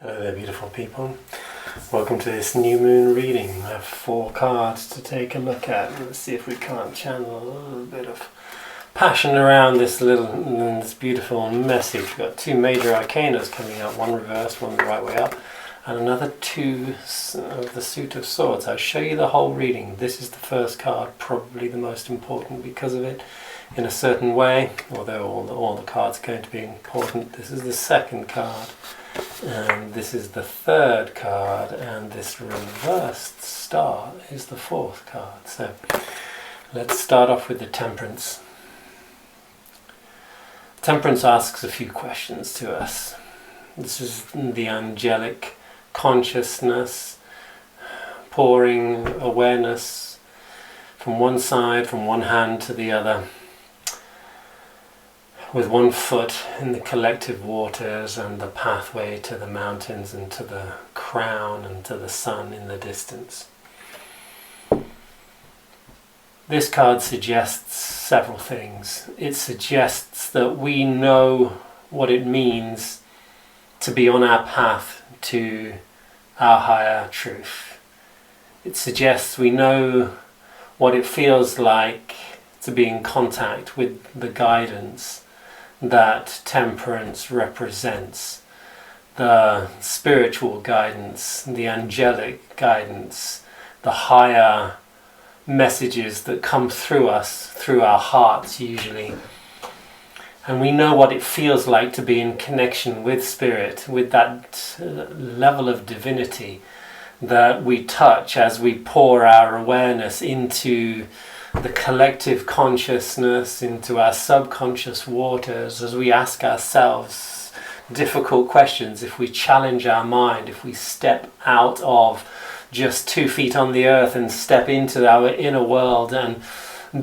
Hello there, beautiful people. Welcome to this new moon reading. I have 4 cards to take a look at. Let's see if we can't channel a little bit of passion around this beautiful message. We've got 2 major arcanas coming up, one reversed, one the right way up, and another 2 of the suit of swords. I'll show you the whole reading. This is the first card, probably the most important because of it in a certain way, although all the cards are going to be important. This is the second card. And this is the third card, and this reversed star is the 4th card. So let's start off with the Temperance. Temperance asks a few questions to us. This is the angelic consciousness, pouring awareness from one side, from one hand to the other, with one foot in the collective waters and the pathway to the mountains and to the crown and to the sun in the distance. This card suggests several things. It suggests that we know what it means to be on our path to our higher truth. It suggests we know what it feels like to be in contact with the guidance that temperance represents, the spiritual guidance, the angelic guidance, the higher messages that come through us, through our hearts usually. And we know what it feels like to be in connection with spirit, with that level of divinity that we touch as we pour our awareness into the collective consciousness, into our subconscious waters, as we ask ourselves difficult questions. If we challenge our mind, if we step out of just 2 feet on the earth and step into our inner world, and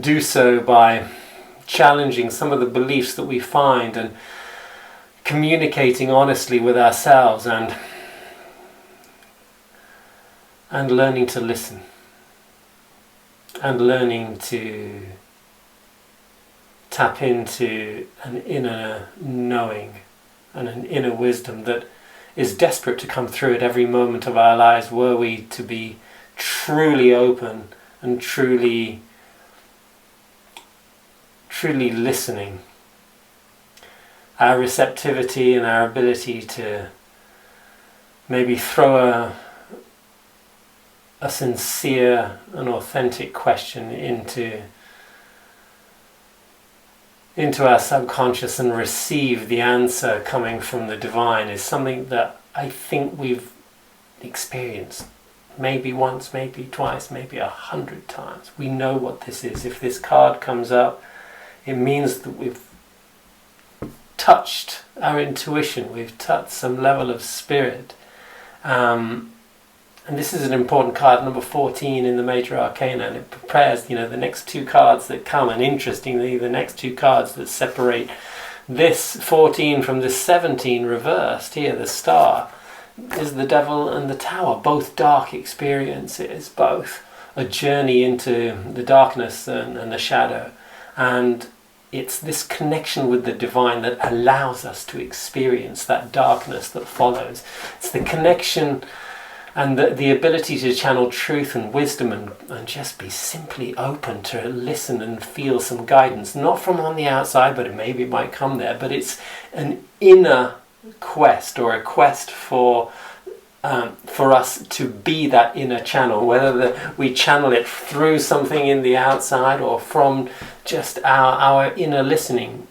do so by challenging some of the beliefs that we find and communicating honestly with ourselves and learning to listen. And learning to tap into an inner knowing and an inner wisdom that is desperate to come through at every moment of our lives, were we to be truly open and truly listening. Our receptivity and our ability to maybe throw a sincere and authentic question into our subconscious and receive the answer coming from the divine is something that I think we've experienced. Maybe once, maybe twice, maybe 100 times. We know what this is. If this card comes up, it means that we've touched our intuition, we've touched some level of spirit. And this is an important card, number 14 in the major arcana, and it prepares, the next 2 cards that come. And interestingly, the next 2 cards that separate this 14 from this 17 reversed here, the star, is the devil and the tower, both dark experiences, both a journey into the darkness and the shadow. And it's this connection with the divine that allows us to experience that darkness that follows. It's the connection and the ability to channel truth and wisdom and just be simply open to listen and feel some guidance, not from on the outside, but maybe it might come there, but it's an inner quest, or a quest for us to be that inner channel, whether we channel it through something in the outside or from just our inner listening.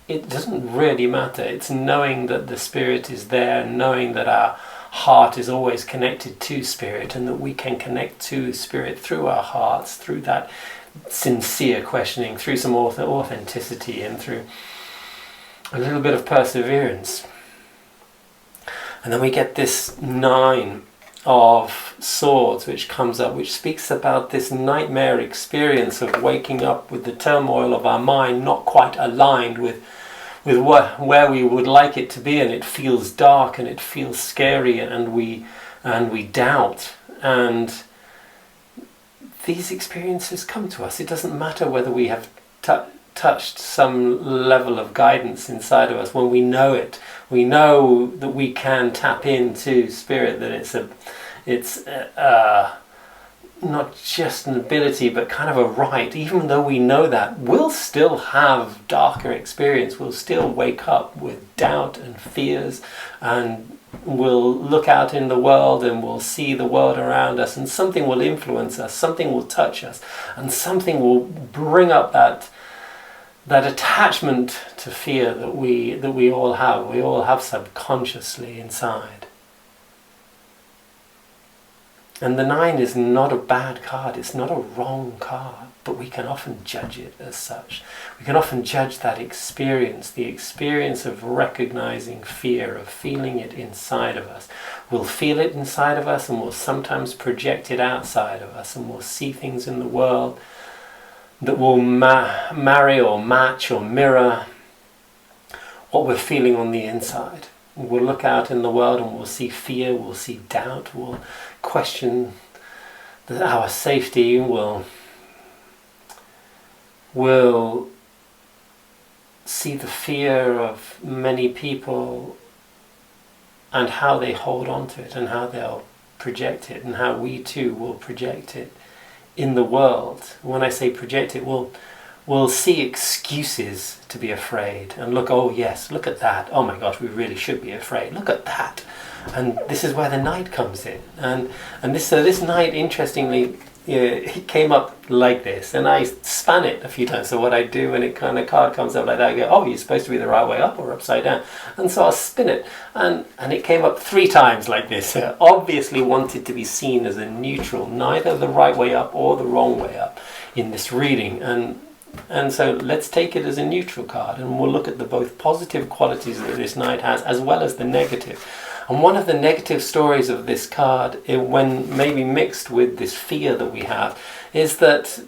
It doesn't really matter. It's knowing that the spirit is there, knowing that our heart is always connected to spirit, and that we can connect to spirit through our hearts, through that sincere questioning, through some authenticity, and through a little bit of perseverance. And then we get this 9 of swords which comes up, which speaks about this nightmare experience of waking up with the turmoil of our mind not quite aligned with where we would like it to be, and it feels dark and it feels scary, and we doubt. And these experiences come to us. It doesn't matter whether we have touched some level of guidance inside of us, when we know it, we know that we can tap into spirit, that it's not just an ability but kind of a right. Even though we know that, we'll still have darker experience, we'll still wake up with doubt and fears, and we'll look out in the world and we'll see the world around us, and something will influence us, something will touch us, and something will bring up that attachment to fear that we all have subconsciously inside. And the 9 is not a bad card, it's not a wrong card, but we can often judge it as such. We can often judge that experience, the experience of recognizing fear, of feeling it inside of us. We'll feel it inside of us, and we'll sometimes project it outside of us, and we'll see things in the world that will marry or match or mirror what we're feeling on the inside. We'll look out in the world and we'll see fear, we'll see doubt, we'll question our safety, we'll see the fear of many people and how they hold on to it and how they'll project it, and how we too will project it in the world. When I say project it, we'll see excuses to be afraid, and look, oh yes, look at that, oh my gosh, we really should be afraid, look at that. And this is where the night comes in, and this night, interestingly, it came up like this, and I span it a few times. So what I do when it kind of card comes up like that, I go, oh, you're supposed to be the right way up or upside down, and so I'll spin it, and it came up 3 times like this. Obviously wanted to be seen as a neutral, neither the right way up or the wrong way up in this reading, and so let's take it as a neutral card, and we'll look at the both positive qualities that this night has as well as the negative. And one of the negative stories of this card, when maybe mixed with this fear that we have, is that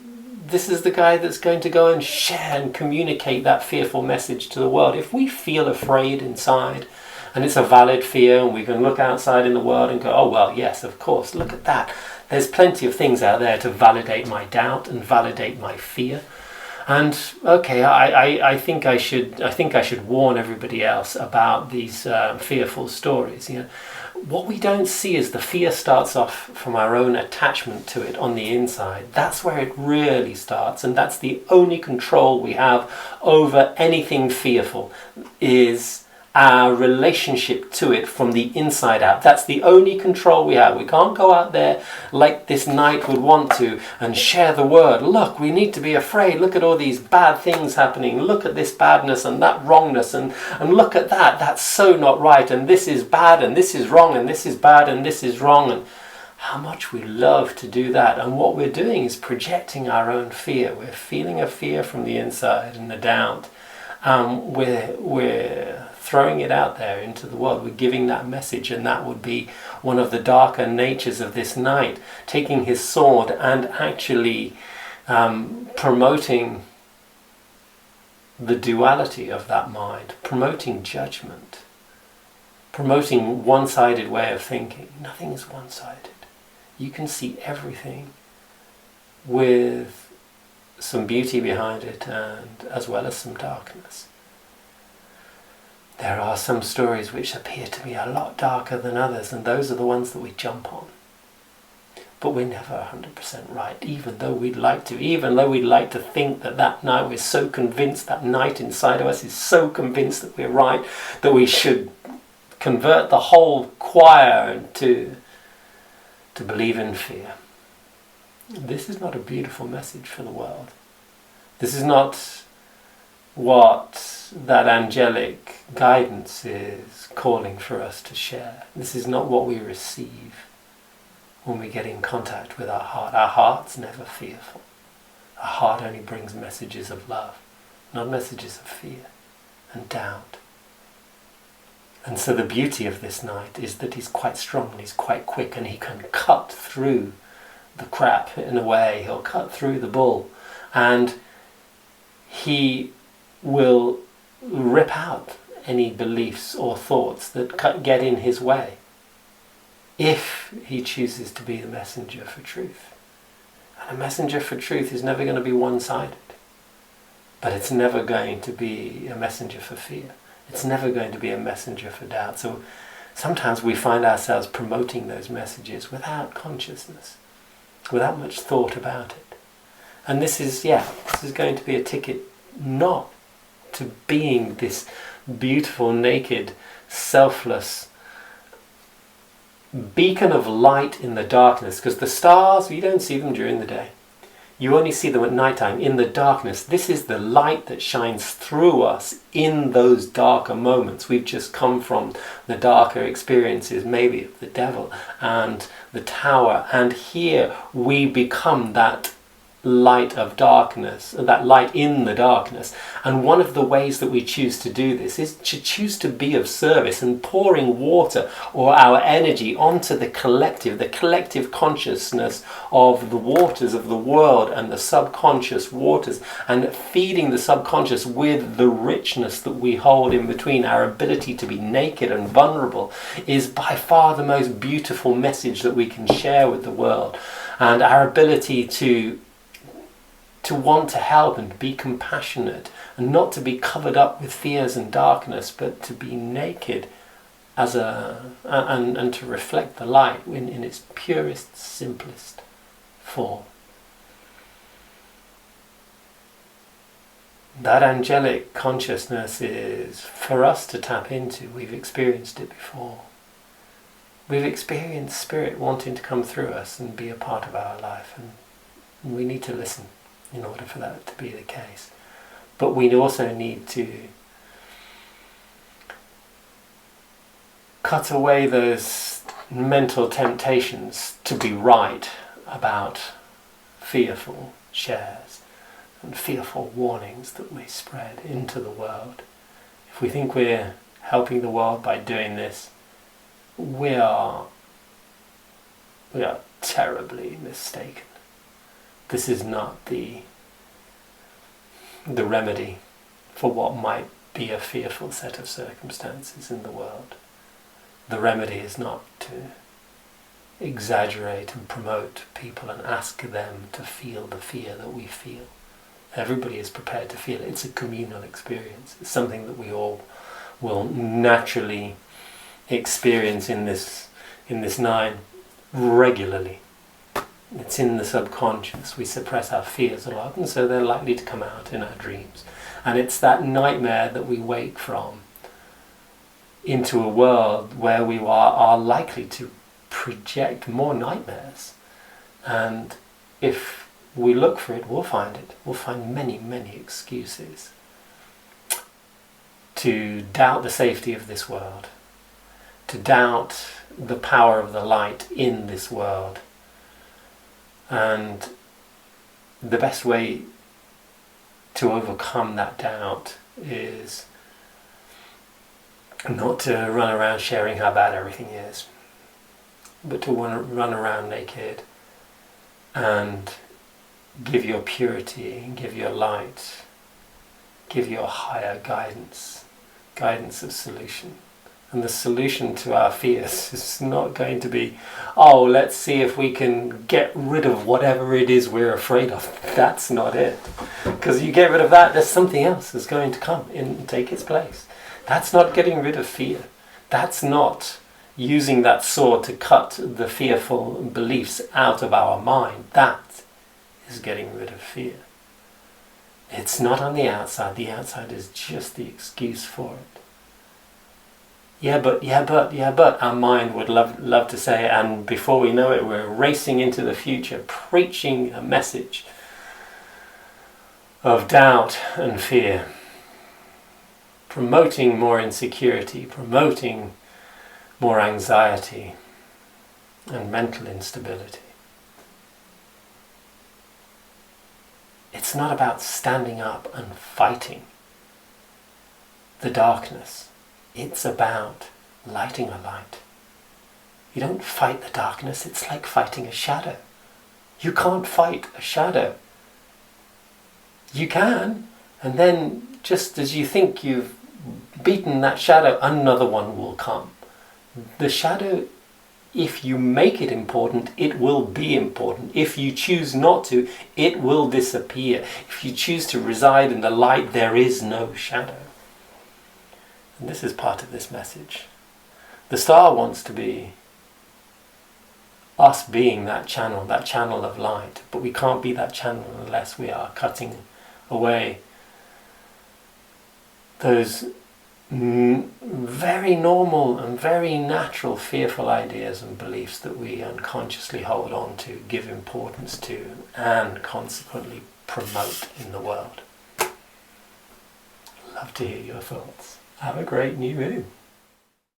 this is the guy that's going to go and share and communicate that fearful message to the world. If we feel afraid inside, and it's a valid fear, and we can look outside in the world and go, oh well, yes, of course, look at that. There's plenty of things out there to validate my doubt and validate my fear. And okay, I think I should warn everybody else about these fearful stories. You know, what we don't see is the fear starts off from our own attachment to it on the inside. That's where it really starts, and that's the only control we have over anything fearful, is our relationship to it from the inside out. That's the only control we have. We can't go out there like this night would want to and share the word. Look, we need to be afraid. Look at all these bad things happening. Look at this badness and that wrongness, and look at that. That's so not right, and this is bad, and this is wrong, and this is bad, and this is wrong. And how much we love to do that. And what we're doing is projecting our own fear. We're feeling a fear from the inside and the doubt. We're throwing it out there into the world. We're giving that message, and that would be one of the darker natures of this night, taking his sword and actually promoting the duality of that mind, promoting judgment, promoting one-sided way of thinking. Nothing is one-sided. You can see everything with some beauty behind it, and as well as some darkness. There are some stories which appear to be a lot darker than others, and those are the ones that we jump on. But we're never 100% right, even though we'd like to think that night we're so convinced, that night inside of us is so convinced that we're right, that we should convert the whole choir to believe in fear. This is not a beautiful message for the world. This is not what that angelic guidance is calling for us to share. This is not what we receive when we get in contact with our heart. Our heart's never fearful. Our heart only brings messages of love, not messages of fear and doubt. And so the beauty of this night is that he's quite strong and he's quite quick, and he can cut through the crap in a way. He'll cut through the bull, and he will rip out any beliefs or thoughts that get in his way, if he chooses to be a messenger for truth. And a messenger for truth is never going to be one-sided. But it's never going to be a messenger for fear. It's never going to be a messenger for doubt. So sometimes we find ourselves promoting those messages without consciousness, without much thought about it. And this is going to be a ticket not to being this beautiful, naked, selfless beacon of light in the darkness. Because the stars, you don't see them during the day. You only see them at nighttime, in the darkness. This is the light that shines through us in those darker moments. We've just come from the darker experiences, maybe of the devil and the tower. And here we become that light of darkness, that light in the darkness. And one of the ways that we choose to do this is to choose to be of service and pouring water or our energy onto the collective consciousness of the waters of the world and the subconscious waters, and feeding the subconscious with the richness that we hold in between. Our ability to be naked and vulnerable is by far the most beautiful message that we can share with the world. And our ability to want to help and be compassionate, and not to be covered up with fears and darkness, but to be naked and to reflect the light in its purest, simplest form. That angelic consciousness is for us to tap into. We've experienced it before. We've experienced spirit wanting to come through us and be a part of our life, and we need to listen in order for that to be the case. But we also need to cut away those mental temptations to be right about fearful shares and fearful warnings that we spread into the world. If we think we're helping the world by doing this, we are terribly mistaken. This is not the remedy for what might be a fearful set of circumstances in the world. The remedy is not to exaggerate and promote people and ask them to feel the fear that we feel. Everybody is prepared to feel it. It's a communal experience. It's something that we all will naturally experience in this nine regularly. It's in the subconscious. We suppress our fears a lot, and so they're likely to come out in our dreams. And it's that nightmare that we wake from into a world where we are likely to project more nightmares. And if we look for it, we'll find it. We'll find many, many excuses to doubt the safety of this world, to doubt the power of the light in this world. And the best way to overcome that doubt is not to run around sharing how bad everything is, but to run around naked and give your purity, give your light, give your higher guidance of solution. And the solution to our fears is not going to be, oh, let's see if we can get rid of whatever it is we're afraid of. That's not it. Because you get rid of that, there's something else that's going to come and take its place. That's not getting rid of fear. That's not using that sword to cut the fearful beliefs out of our mind. That is getting rid of fear. It's not on the outside. The outside is just the excuse for it. Yeah, but, our mind would love to say, and before we know it, we're racing into the future, preaching a message of doubt and fear, promoting more insecurity, promoting more anxiety and mental instability. It's not about standing up and fighting the darkness. It's about lighting a light. You don't fight the darkness. It's like fighting a shadow. You can't fight a shadow. You can, and then just as you think you've beaten that shadow, another one will come. The shadow, if you make it important, it will be important. If you choose not to, it will disappear. If you choose to reside in the light, there is no shadow. And this is part of this message. The star wants to be us being that channel of light, but we can't be that channel unless we are cutting away those very normal and very natural fearful ideas and beliefs that we unconsciously hold on to, give importance to, and consequently promote in the world. Love to hear your thoughts. Have a great new moon.